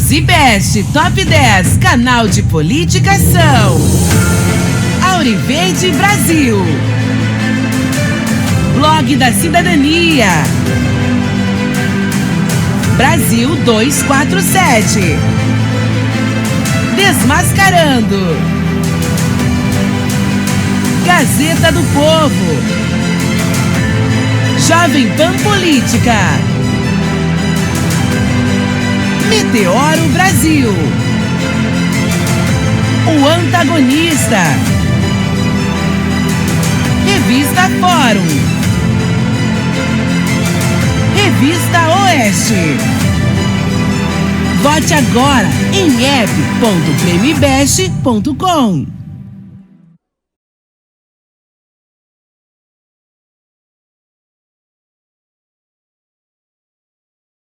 Os IBEST Top 10, canal de política são Auriverde Brasil, Blog da Cidadania, Brasil 247, Desmascarando, Gazeta do Povo, Jovem Pan Política, Meteoro Brasil, O Antagonista, Revista Fórum, Revista Oeste. Vote agora em app.premibest.com.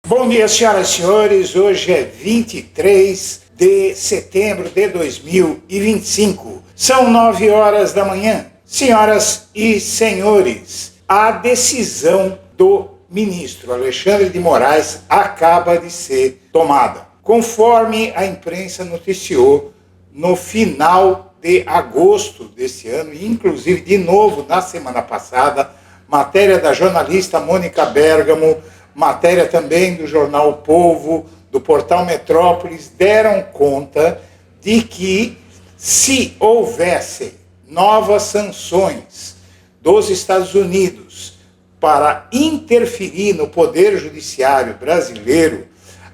Bom dia, senhoras e senhores. Hoje é 23 de setembro de 2025. São 9 horas da manhã. Senhoras e senhores, a decisão do ministro Alexandre de Moraes acaba de ser tomada. Conforme a imprensa noticiou no final de agosto deste ano, e inclusive de novo na semana passada, matéria da jornalista Mônica Bergamo, matéria também do jornal O Povo, do portal Metrópolis, deram conta de que se houvesse novas sanções dos Estados Unidos para interferir no Poder Judiciário brasileiro,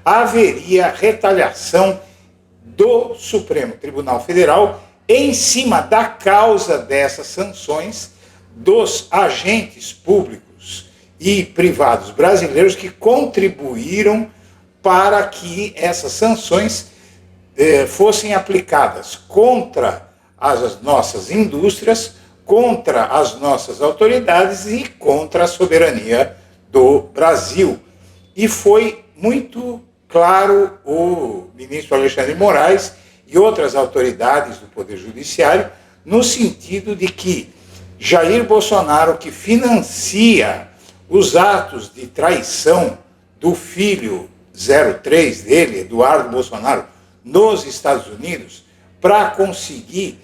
haveria retaliação do Supremo Tribunal Federal em cima da causa dessas sanções dos agentes públicos e privados brasileiros que contribuíram para que essas sanções fossem aplicadas contra as nossas indústrias, contra as nossas autoridades e contra a soberania do Brasil. E foi muito claro o ministro Alexandre de Moraes e outras autoridades do Poder Judiciário no sentido de que Jair Bolsonaro, que financia os atos de traição do filho 03 dele, Eduardo Bolsonaro, nos Estados Unidos, para conseguir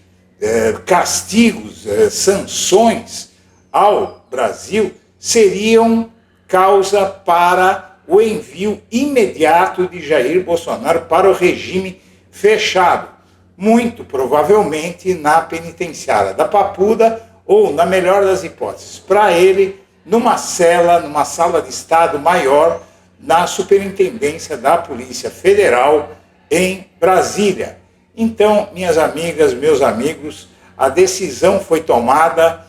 castigos, sanções ao Brasil, seriam causa para o envio imediato de Jair Bolsonaro para o regime fechado, muito provavelmente na penitenciária da Papuda ou, na melhor das hipóteses, para ele, numa sala de Estado maior, na Superintendência da Polícia Federal em Brasília. Então, minhas amigas, meus amigos, a decisão foi tomada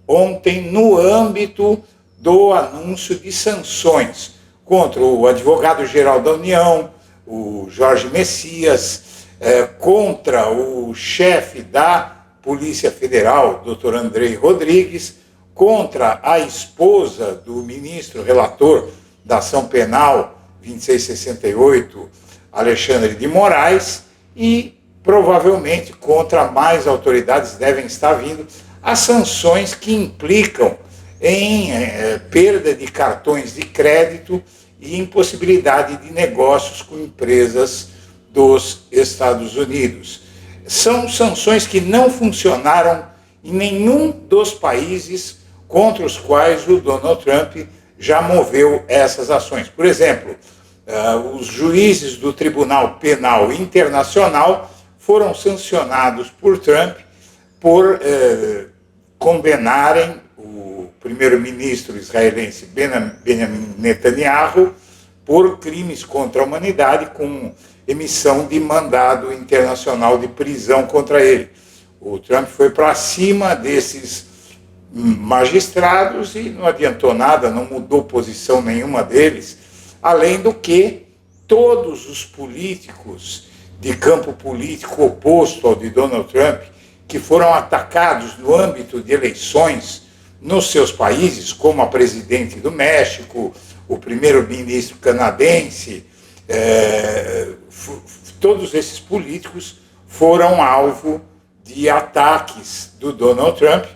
ontem no âmbito do anúncio de sanções contra o advogado-geral da União, o Jorge Messias, contra o chefe da Polícia Federal, Dr. Andrei Rodrigues, contra a esposa do ministro relator da Ação Penal 2668, Alexandre de Moraes, e provavelmente contra mais autoridades devem estar vindo as sanções que implicam em perda de cartões de crédito e impossibilidade de negócios com empresas dos Estados Unidos. São sanções que não funcionaram em nenhum dos países contra os quais o Donald Trump já moveu essas ações. Por exemplo, os juízes do Tribunal Penal Internacional foram sancionados por Trump por condenarem o primeiro-ministro israelense Benjamin Netanyahu por crimes contra a humanidade, com emissão de mandado internacional de prisão contra ele. O Trump foi para cima desses magistrados e não adiantou nada, não mudou posição nenhuma deles, além do que todos os políticos de campo político oposto ao de Donald Trump, que foram atacados no âmbito de eleições nos seus países, como a presidente do México, o primeiro-ministro canadense, todos esses políticos foram alvo de ataques do Donald Trump,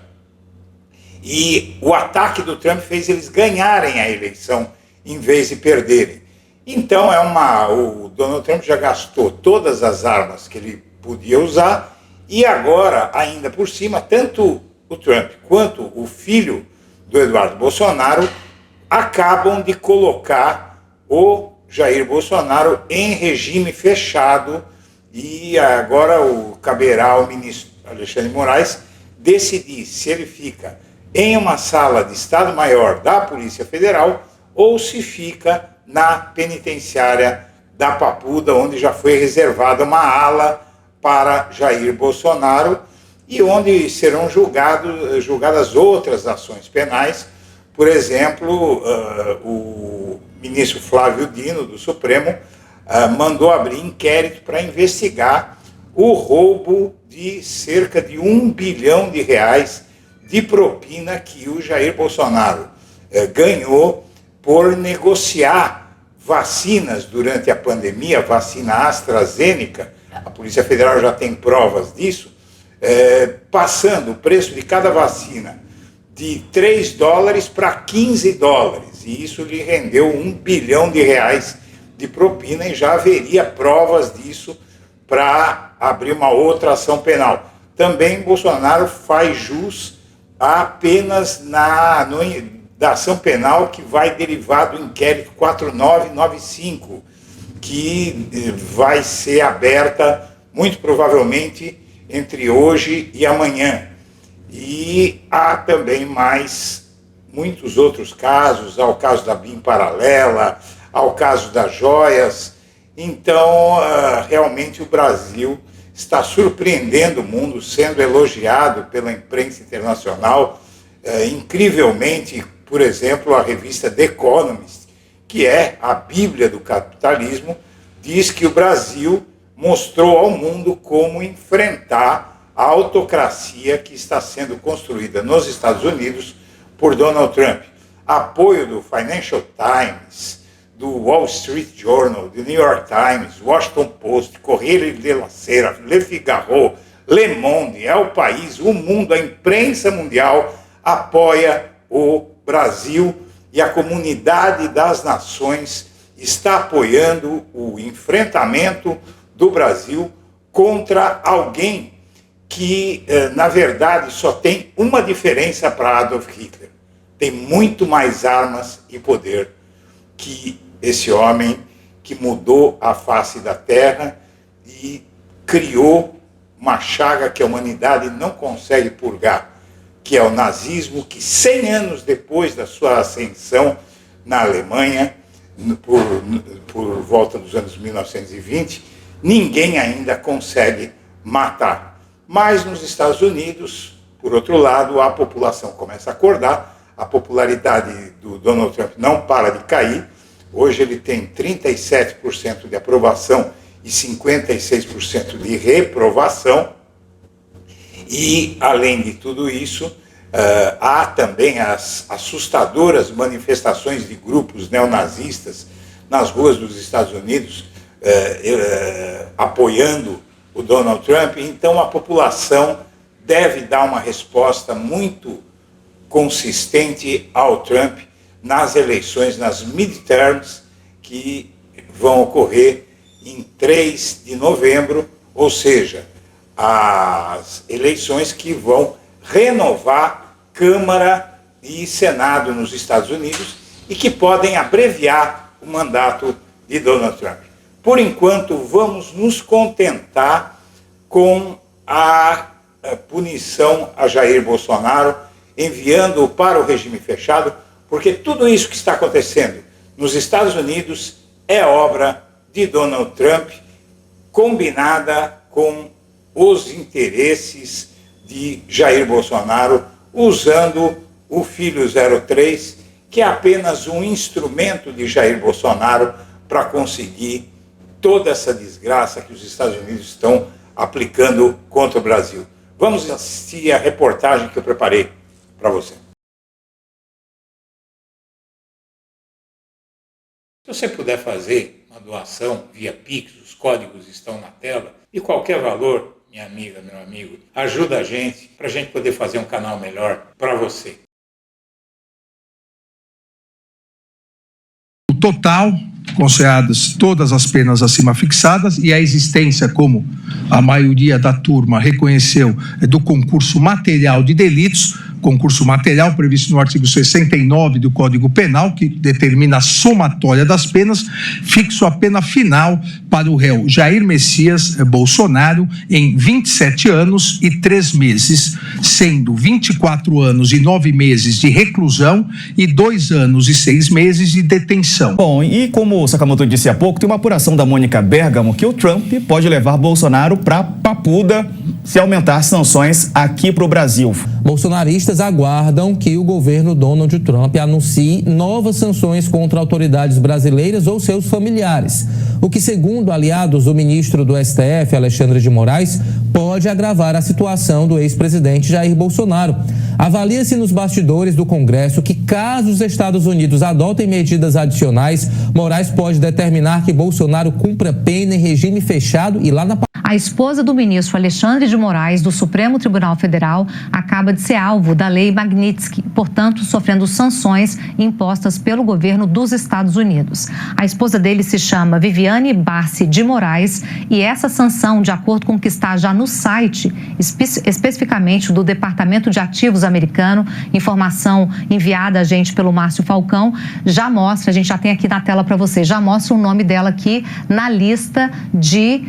e o ataque do Trump fez eles ganharem a eleição em vez de perderem. Então o Donald Trump já gastou todas as armas que ele podia usar e agora, ainda por cima, tanto o Trump quanto o filho do Eduardo Bolsonaro acabam de colocar o Jair Bolsonaro em regime fechado e agora caberá ao ministro Alexandre de Moraes decidir se ele fica em uma sala de Estado-Maior da Polícia Federal ou se fica na penitenciária da Papuda, onde já foi reservada uma ala para Jair Bolsonaro e onde serão julgadas outras ações penais. Por exemplo, o ministro Flávio Dino, do Supremo, mandou abrir inquérito para investigar o roubo de cerca de R$1 bilhão de propina que o Jair Bolsonaro ganhou por negociar vacinas durante a pandemia, vacina AstraZeneca. A Polícia Federal já tem provas disso, passando o preço de cada vacina de $3 para $15, e isso lhe rendeu R$1 bilhão de propina, e já haveria provas disso para abrir uma outra ação penal. Também Bolsonaro faz jus apenas da ação penal que vai derivar do inquérito 4995, que vai ser aberta muito provavelmente entre hoje e amanhã. E há também muitos outros casos, há o caso da BIM paralela, há o caso das joias. Então, realmente o Brasil está surpreendendo o mundo, sendo elogiado pela imprensa internacional. Incrivelmente, por exemplo, a revista The Economist, que é a bíblia do capitalismo, diz que o Brasil mostrou ao mundo como enfrentar a autocracia que está sendo construída nos Estados Unidos por Donald Trump. Apoio do Financial Times, do Wall Street Journal, do New York Times, Washington Post, Corriere della Sera, Le Figaro, Le Monde, El País, o mundo, a imprensa mundial apoia o Brasil e a comunidade das nações está apoiando o enfrentamento do Brasil contra alguém que, na verdade, só tem uma diferença para Adolf Hitler. Tem muito mais armas e poder que esse homem que mudou a face da Terra e criou uma chaga que a humanidade não consegue purgar, que é o nazismo, que 100 anos depois da sua ascensão na Alemanha, por volta dos anos 1920, ninguém ainda consegue matar. Mas nos Estados Unidos, por outro lado, a população começa a acordar, a popularidade do Donald Trump não para de cair. Hoje ele tem 37% de aprovação e 56% de reprovação. E, além de tudo isso, há também as assustadoras manifestações de grupos neonazistas nas ruas dos Estados Unidos, apoiando o Donald Trump. Então a população deve dar uma resposta muito consistente ao Trump nas eleições, nas midterms, que vão ocorrer em 3 de novembro, ou seja, as eleições que vão renovar Câmara e Senado nos Estados Unidos e que podem abreviar o mandato de Donald Trump. Por enquanto, vamos nos contentar com a punição a Jair Bolsonaro, enviando-o para o regime fechado, porque tudo isso que está acontecendo nos Estados Unidos é obra de Donald Trump, combinada com os interesses de Jair Bolsonaro, usando o filho 03, que é apenas um instrumento de Jair Bolsonaro para conseguir toda essa desgraça que os Estados Unidos estão aplicando contra o Brasil. Vamos assistir a reportagem que eu preparei para você. Se você puder fazer uma doação via Pix, os códigos estão na tela, e qualquer valor, minha amiga, meu amigo, ajuda a gente, para a gente poder fazer um canal melhor para você. total, consideradas todas as penas acima fixadas, e a existência, como a maioria da turma reconheceu, do concurso material de delitos, concurso material previsto no artigo 69 do Código Penal, que determina a somatória das penas, fixou a pena final para o réu Jair Messias Bolsonaro em 27 anos e 3 meses, sendo 24 anos e 9 meses de reclusão e 2 anos e 6 meses de detenção. Bom, e como o Sakamoto disse há pouco, tem uma apuração da Mônica Bergamo que o Trump pode levar Bolsonaro para papuda se aumentar sanções aqui para o Brasil. Bolsonaristas aguardam que o governo Donald Trump anuncie novas sanções contra autoridades brasileiras ou seus familiares, o que, segundo aliados do ministro do STF, Alexandre de Moraes, pode agravar a situação do ex-presidente Jair Bolsonaro. Avalia-se nos bastidores do Congresso que, caso os Estados Unidos adotem medidas adicionais, Moraes pode determinar que Bolsonaro cumpra pena em regime fechado e lá na... A esposa do ministro Alexandre de Moraes, do Supremo Tribunal Federal, acaba de ser alvo da Lei Magnitsky, portanto, sofrendo sanções impostas pelo governo dos Estados Unidos. A esposa dele se chama Viviane Barsi de Moraes e essa sanção, de acordo com o que está já no site, especificamente do Departamento de Ativos americano, informação enviada a gente pelo Márcio Falcão, já mostra, a gente já tem aqui na tela para você, já mostra o nome dela aqui na lista de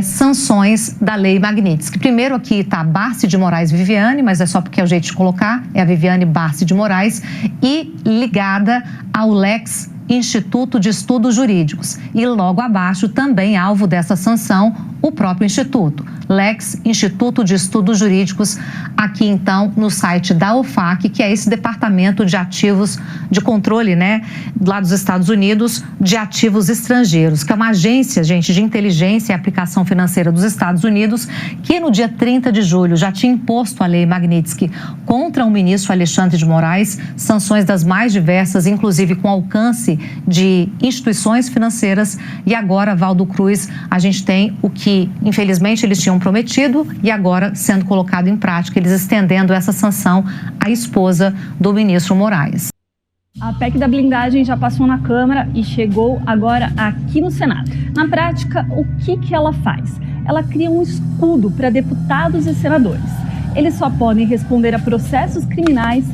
sanções da Lei Magnitsky. Primeiro aqui está Barsi de Moraes Viviane, mas é só porque é o jeito de colocar, é a Viviane Barsi de Moraes, e ligada ao Lex Instituto de Estudos Jurídicos. E logo abaixo, também alvo dessa sanção, o próprio Instituto, Lex Instituto de Estudos Jurídicos, aqui então no site da OFAC, que é esse departamento de ativos de controle, né, lá dos Estados Unidos, de ativos estrangeiros, que é uma agência, gente, de inteligência e aplicação financeira dos Estados Unidos, que no dia 30 de julho já tinha imposto a Lei Magnitsky contra o ministro Alexandre de Moraes, sanções das mais diversas, inclusive com alcance de instituições financeiras, e agora, Valdo Cruz, a gente tem o que, infelizmente, eles tinham prometido e agora sendo colocado em prática, eles estendendo essa sanção à esposa do ministro Moraes. A PEC da blindagem já passou na Câmara e chegou agora aqui no Senado. Na prática, o que ela faz? Ela cria um escudo para deputados e senadores. Eles só podem responder a processos criminais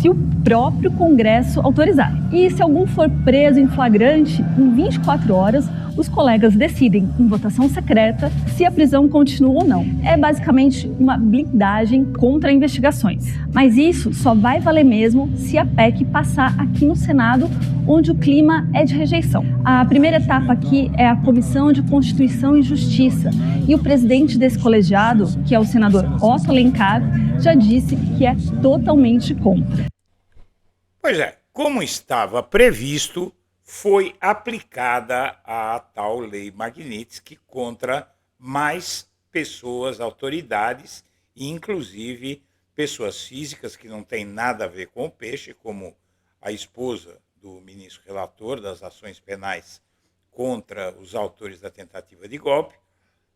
se o próprio Congresso autorizar. E se algum for preso em flagrante, em 24 horas, os colegas decidem, em votação secreta, se a prisão continua ou não. É basicamente uma blindagem contra investigações. Mas isso só vai valer mesmo se a PEC passar aqui no Senado, onde o clima é de rejeição. A primeira etapa aqui é a Comissão de Constituição e Justiça. E o presidente desse colegiado, que é o senador Otto Alencar, já disse que é totalmente contra. Pois é, como estava previsto, foi aplicada a tal Lei Magnitsky contra mais pessoas, autoridades, inclusive pessoas físicas que não têm nada a ver com o peixe, como a esposa do ministro relator das ações penais contra os autores da tentativa de golpe,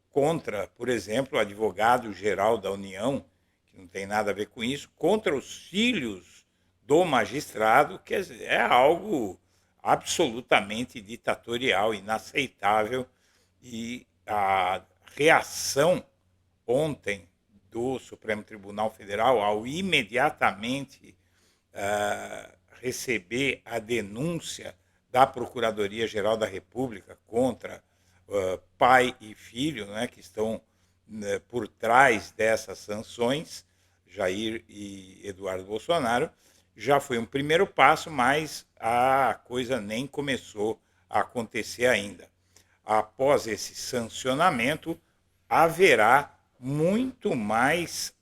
contra, por exemplo, o advogado-geral da União, que não tem nada a ver com isso, contra os filhos do magistrado, que é algo absolutamente ditatorial, inaceitável, e a reação ontem do Supremo Tribunal Federal ao imediatamente receber a denúncia da Procuradoria-Geral da República contra pai e filho, né, que estão por trás dessas sanções, Jair e Eduardo Bolsonaro, já foi um primeiro passo, mas a coisa nem começou a acontecer ainda. Após esse sancionamento, haverá muito mais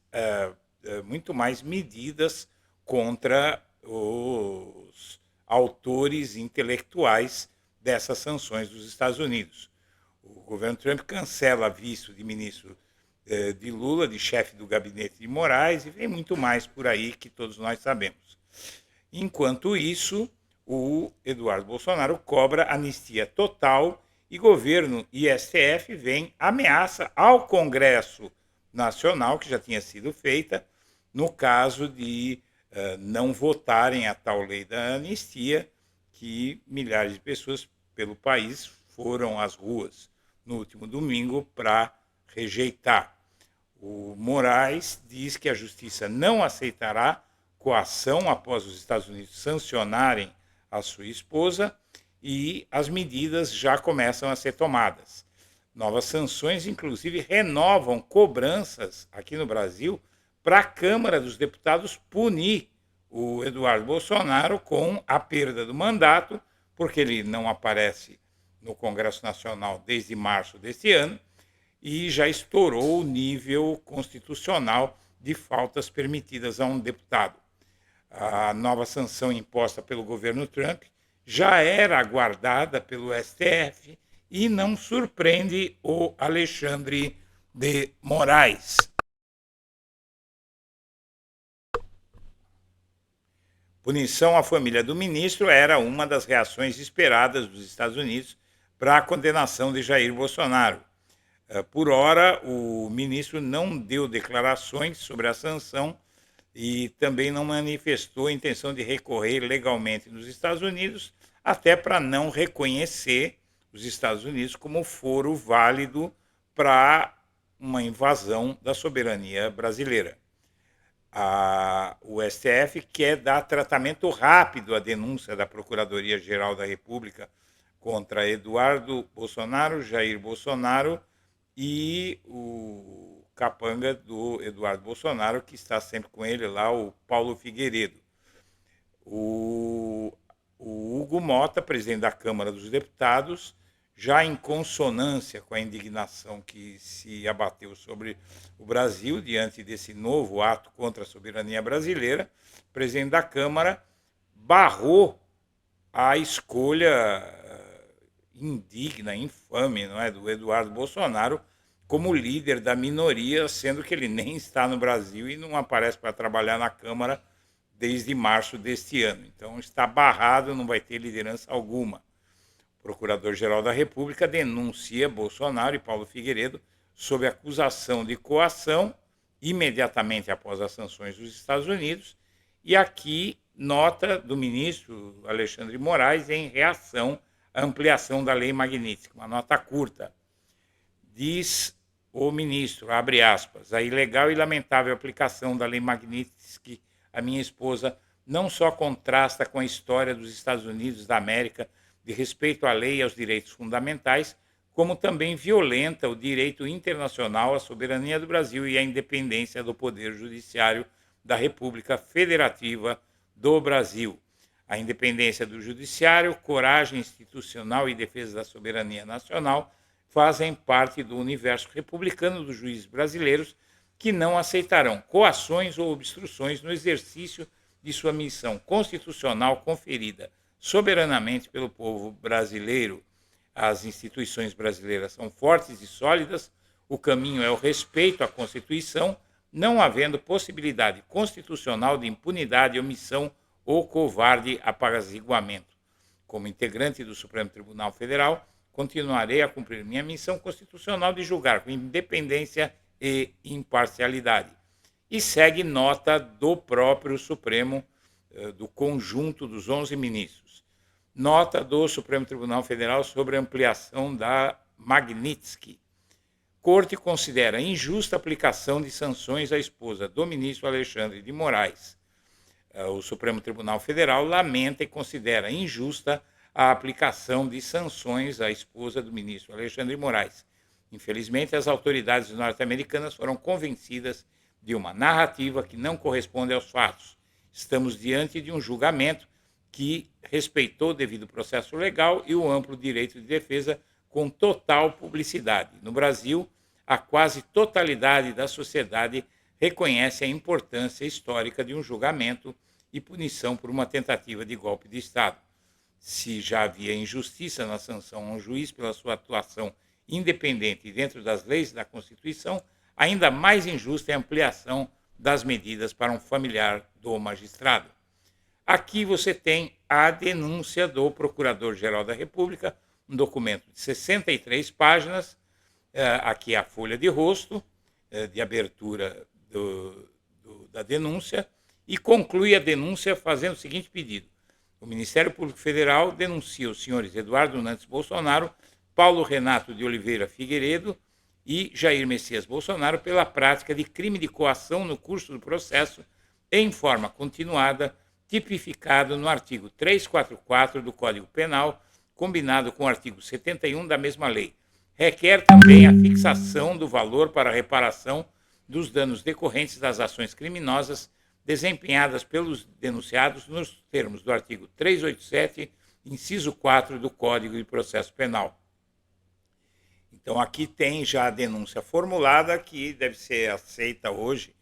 medidas contra os autores intelectuais dessas sanções dos Estados Unidos. O governo Trump cancela visto de ministro de Lula, de chefe do gabinete de Moraes, e vem muito mais por aí que todos nós sabemos. Enquanto isso, o Eduardo Bolsonaro cobra anistia total e governo e STF vem ameaça ao Congresso Nacional, que já tinha sido feita, no caso de não votarem a tal lei da anistia, que milhares de pessoas pelo país foram às ruas no último domingo para rejeitar. O Moraes diz que a justiça não aceitará coação após os Estados Unidos sancionarem a sua esposa e as medidas já começam a ser tomadas. Novas sanções, inclusive, renovam cobranças aqui no Brasil para a Câmara dos Deputados punir o Eduardo Bolsonaro com a perda do mandato, porque ele não aparece no Congresso Nacional desde março deste ano e já estourou o nível constitucional de faltas permitidas a um deputado. A nova sanção imposta pelo governo Trump já era aguardada pelo STF e não surpreende o Alexandre de Moraes. Punição à família do ministro era uma das reações esperadas dos Estados Unidos para a condenação de Jair Bolsonaro. Por hora, o ministro não deu declarações sobre a sanção e também não manifestou a intenção de recorrer legalmente nos Estados Unidos, até para não reconhecer os Estados Unidos como foro válido para uma invasão da soberania brasileira. O STF quer dar tratamento rápido à denúncia da Procuradoria-Geral da República contra Eduardo Bolsonaro, Jair Bolsonaro e o capanga do Eduardo Bolsonaro, que está sempre com ele lá, o Paulo Figueiredo. O Hugo Mota, presidente da Câmara dos Deputados, já em consonância com a indignação que se abateu sobre o Brasil diante desse novo ato contra a soberania brasileira, o presidente da Câmara barrou a escolha indigna, infame, não é, do Eduardo Bolsonaro como líder da minoria, sendo que ele nem está no Brasil e não aparece para trabalhar na Câmara desde março deste ano. Então está barrado, não vai ter liderança alguma. O Procurador-Geral da República denuncia Bolsonaro e Paulo Figueiredo sob acusação de coação imediatamente após as sanções dos Estados Unidos. E aqui, nota do ministro Alexandre de Moraes em reação à ampliação da Lei Magnitsky, uma nota curta. Diz o ministro, abre aspas, a ilegal e lamentável aplicação da Lei Magnitsky à minha esposa não só contrasta com a história dos Estados Unidos da América de respeito à lei e aos direitos fundamentais, como também violenta o direito internacional à soberania do Brasil e à independência do Poder Judiciário da República Federativa do Brasil. A independência do Judiciário, coragem institucional e defesa da soberania nacional fazem parte do universo republicano dos juízes brasileiros que não aceitarão coações ou obstruções no exercício de sua missão constitucional conferida soberanamente pelo povo brasileiro. As instituições brasileiras são fortes e sólidas, o caminho é o respeito à Constituição, não havendo possibilidade constitucional de impunidade, omissão ou covarde apaziguamento. Como integrante do Supremo Tribunal Federal, continuarei a cumprir minha missão constitucional de julgar com independência e imparcialidade. E segue nota do próprio Supremo, do conjunto dos 11 ministros. Nota do Supremo Tribunal Federal sobre a ampliação da Magnitsky. Corte considera injusta a aplicação de sanções à esposa do ministro Alexandre de Moraes. O Supremo Tribunal Federal lamenta e considera injusta a aplicação de sanções à esposa do ministro Alexandre de Moraes. Infelizmente, as autoridades norte-americanas foram convencidas de uma narrativa que não corresponde aos fatos. Estamos diante de um julgamento que respeitou o devido processo legal e o amplo direito de defesa com total publicidade. No Brasil, a quase totalidade da sociedade reconhece a importância histórica de um julgamento e punição por uma tentativa de golpe de Estado. Se já havia injustiça na sanção a um juiz pela sua atuação independente dentro das leis da Constituição, ainda mais injusta é a ampliação das medidas para um familiar do magistrado. Aqui você tem a denúncia do Procurador-Geral da República, um documento de 63 páginas, aqui a folha de rosto, de abertura da denúncia, e conclui a denúncia fazendo o seguinte pedido. O Ministério Público Federal denuncia os senhores Eduardo Nantes Bolsonaro, Paulo Renato de Oliveira Figueiredo e Jair Messias Bolsonaro pela prática de crime de coação no curso do processo em forma continuada, tipificado no artigo 344 do Código Penal, combinado com o artigo 71 da mesma lei. Requer também a fixação do valor para a reparação dos danos decorrentes das ações criminosas desempenhadas pelos denunciados nos termos do artigo 387, inciso 4 do Código de Processo Penal. Então, aqui tem já a denúncia formulada, que deve ser aceita hoje,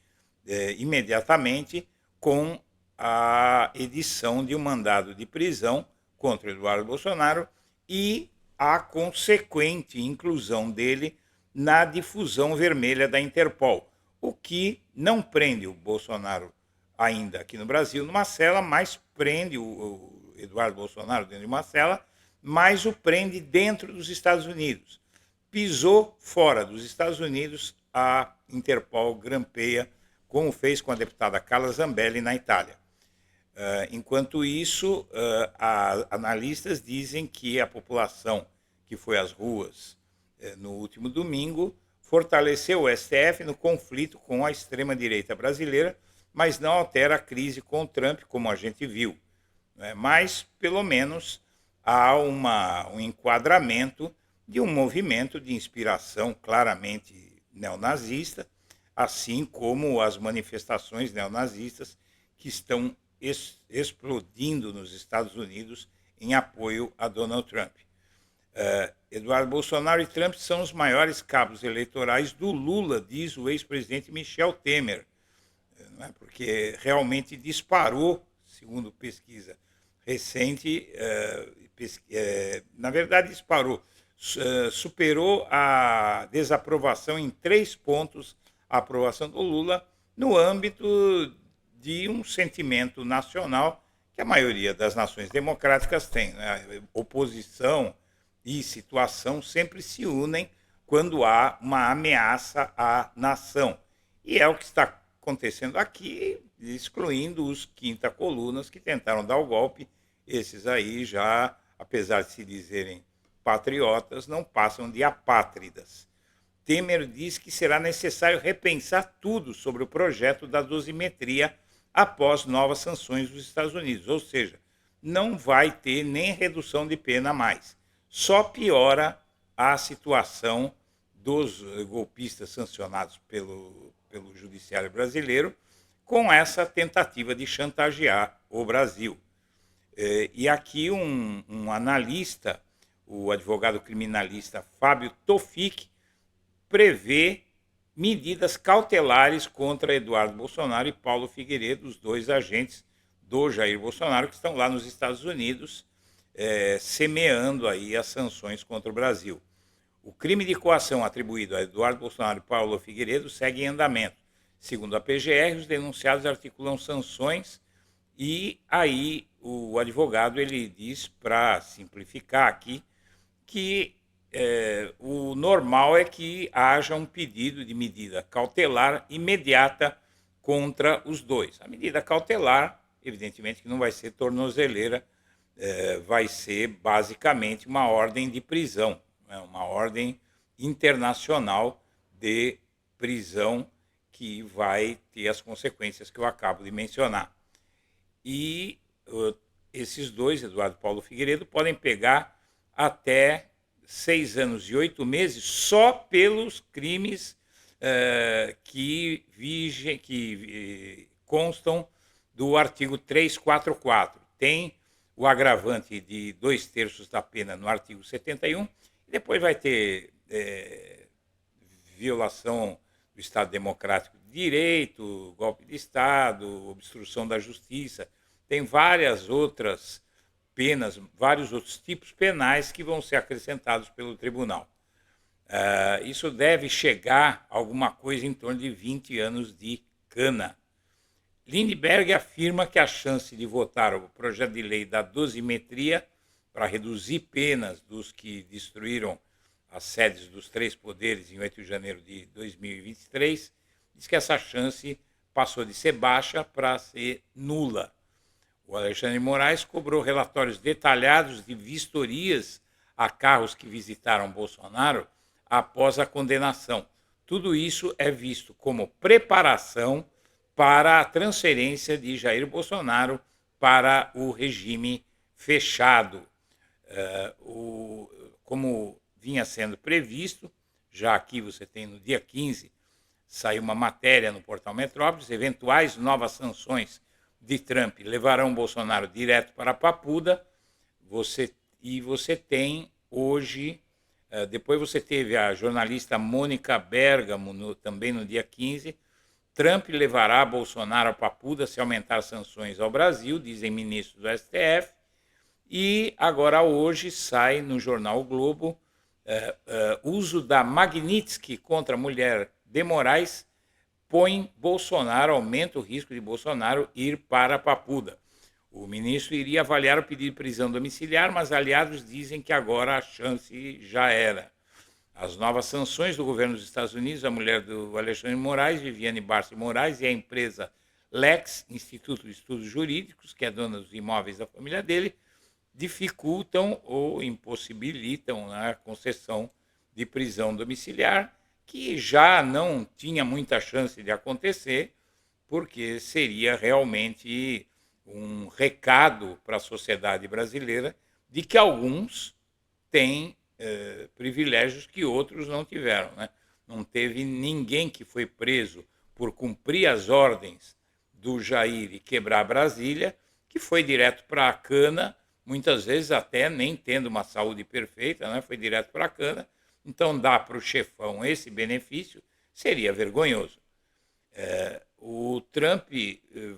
imediatamente, com a edição de um mandado de prisão contra Eduardo Bolsonaro e a consequente inclusão dele na difusão vermelha da Interpol, o que não prende o Bolsonaro ainda aqui no Brasil numa cela, mas prende o Eduardo Bolsonaro dentro de uma cela, mas o prende dentro dos Estados Unidos. Pisou fora dos Estados Unidos, a Interpol grampeia, como fez com a deputada Carla Zambelli na Itália. Enquanto isso, analistas dizem que a população que foi às ruas no último domingo fortaleceu o STF no conflito com a extrema-direita brasileira, mas não altera a crise com o Trump, como a gente viu. Mas, pelo menos, há um enquadramento de um movimento de inspiração claramente neonazista, assim como as manifestações neonazistas que estão explodindo nos Estados Unidos em apoio a Donald Trump. Eduardo Bolsonaro e Trump são os maiores cabos eleitorais do Lula, diz o ex-presidente Michel Temer, porque realmente disparou, segundo pesquisa recente, na verdade disparou, superou a desaprovação em 3 pontos a aprovação do Lula no âmbito de um sentimento nacional que a maioria das nações democráticas tem. Oposição e situação sempre se unem quando há uma ameaça à nação. E é o que está acontecendo aqui, excluindo os quinta colunas que tentaram dar o golpe. Esses aí já, apesar de se dizerem patriotas, não passam de apátridas. Temer diz que será necessário repensar tudo sobre o projeto da dosimetria após novas sanções dos Estados Unidos, ou seja, não vai ter nem redução de pena mais. Só piora a situação dos golpistas sancionados pelo judiciário brasileiro com essa tentativa de chantagear o Brasil. E aqui um analista, o advogado criminalista Fábio Tofik, prevê medidas cautelares contra Eduardo Bolsonaro e Paulo Figueiredo, os 2 agentes do Jair Bolsonaro, que estão lá nos Estados Unidos, semeando aí as sanções contra o Brasil. O crime de coação atribuído a Eduardo Bolsonaro e Paulo Figueiredo segue em andamento. Segundo a PGR, os denunciados articulam sanções e aí o advogado ele diz, para simplificar aqui, que o normal é que haja um pedido de medida cautelar imediata contra os 2. A medida cautelar, evidentemente, que não vai ser tornozeleira, vai ser basicamente uma ordem de prisão, uma ordem internacional de prisão que vai ter as consequências que eu acabo de mencionar. E esses 2, Eduardo e Paulo Figueiredo, podem pegar até 6 anos e 8 meses só pelos crimes que constam do artigo 344. Tem o agravante de 2/3 da pena no artigo 71, e depois vai ter violação do Estado Democrático de Direito, golpe de Estado, obstrução da justiça. Tem várias outras penas, vários outros tipos penais que vão ser acrescentados pelo tribunal. Isso deve chegar a alguma coisa em torno de 20 anos de cana. Lindbergh afirma que a chance de votar o projeto de lei da dosimetria para reduzir penas dos que destruíram as sedes dos 3 poderes em 8 de janeiro de 2023, diz que essa chance passou de ser baixa para ser nula. O Alexandre de Moraes cobrou relatórios detalhados de vistorias a carros que visitaram Bolsonaro após a condenação. Tudo isso é visto como preparação para a transferência de Jair Bolsonaro para o regime fechado. Como vinha sendo previsto, já aqui você tem no dia 15, saiu uma matéria no portal Metrópolis, eventuais novas sanções de Trump levarão Bolsonaro direto para a Papuda. Você tem hoje, depois você teve a jornalista Mônica Bergamo, também no dia 15, Trump levará Bolsonaro a Papuda se aumentar sanções ao Brasil, dizem ministros do STF. E agora hoje sai no jornal o Globo, uso da Magnitsky contra a mulher de Moraes põe Bolsonaro, aumenta o risco de Bolsonaro ir para a Papuda. O ministro iria avaliar o pedido de prisão domiciliar, mas aliados dizem que agora a chance já era. As novas sanções do governo dos Estados Unidos, a mulher do Alexandre de Moraes, Viviane Barça Moraes, e a empresa Lex, Instituto de Estudos Jurídicos, que é dona dos imóveis da família dele, dificultam ou impossibilitam a concessão de prisão domiciliar, que já não tinha muita chance de acontecer, porque seria realmente um recado para a sociedade brasileira de que alguns têm privilégios que outros não tiveram, né? Não teve ninguém que foi preso por cumprir as ordens do Jair e quebrar Brasília, que foi direto para a cana, muitas vezes até nem tendo uma saúde perfeita, né? Foi direto para a cana. Então, dar para o chefão esse benefício seria vergonhoso. O Trump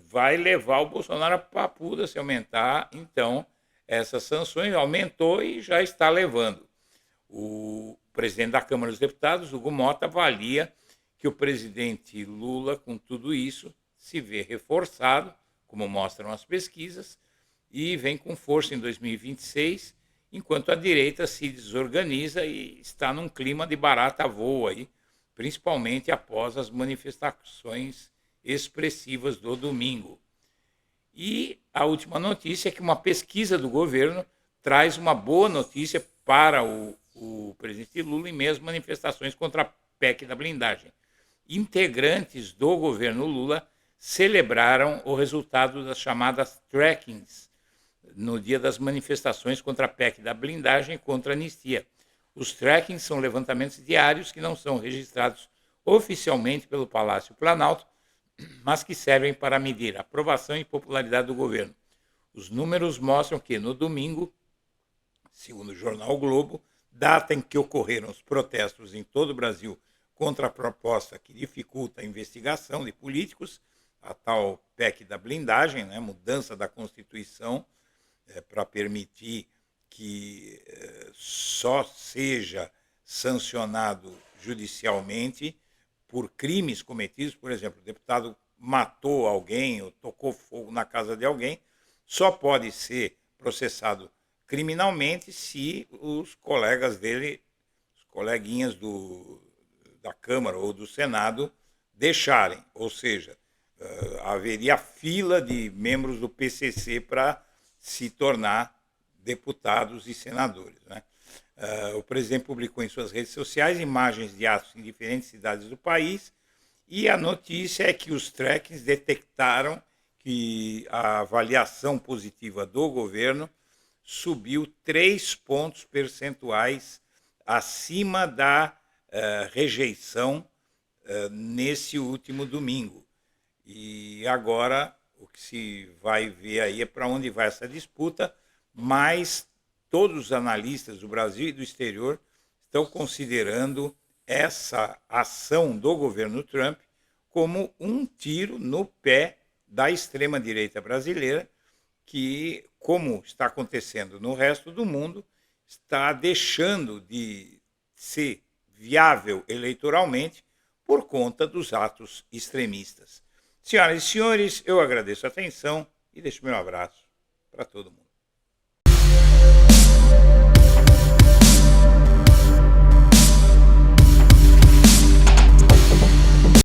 vai levar o Bolsonaro a Papuda se aumentar, então, essas sanções. Aumentou e já está levando. O presidente da Câmara dos Deputados, Hugo Mota, avalia que o presidente Lula, com tudo isso, se vê reforçado, como mostram as pesquisas, e vem com força em 2026, enquanto a direita se desorganiza e está num clima de barata voa, aí, principalmente após as manifestações expressivas do domingo. E a última notícia é que uma pesquisa do governo traz uma boa notícia para o presidente Lula em meio às manifestações contra a PEC da blindagem. Integrantes do governo Lula celebraram o resultado das chamadas trackings no dia das manifestações contra a PEC da blindagem e contra a anistia. Os trackings são levantamentos diários que não são registrados oficialmente pelo Palácio Planalto, mas que servem para medir a aprovação e popularidade do governo. Os números mostram que, no domingo, segundo o jornal o Globo, data em que ocorreram os protestos em todo o Brasil contra a proposta que dificulta a investigação de políticos, a tal PEC da blindagem, né, mudança da Constituição, para permitir que só seja sancionado judicialmente por crimes cometidos. Por exemplo, o deputado matou alguém ou tocou fogo na casa de alguém, só pode ser processado criminalmente se os colegas dele, os coleguinhas da Câmara ou do Senado deixarem, ou seja, haveria fila de membros do PCC para se tornar deputados e senadores, né? O presidente publicou em suas redes sociais imagens de atos em diferentes cidades do país e a notícia é que os trackings detectaram que a avaliação positiva do governo subiu 3 pontos percentuais acima da rejeição nesse último domingo. E agora o que se vai ver aí é para onde vai essa disputa, mas todos os analistas do Brasil e do exterior estão considerando essa ação do governo Trump como um tiro no pé da extrema-direita brasileira, que, como está acontecendo no resto do mundo, está deixando de ser viável eleitoralmente por conta dos atos extremistas. Senhoras e senhores, eu agradeço a atenção e deixo meu abraço para todo mundo.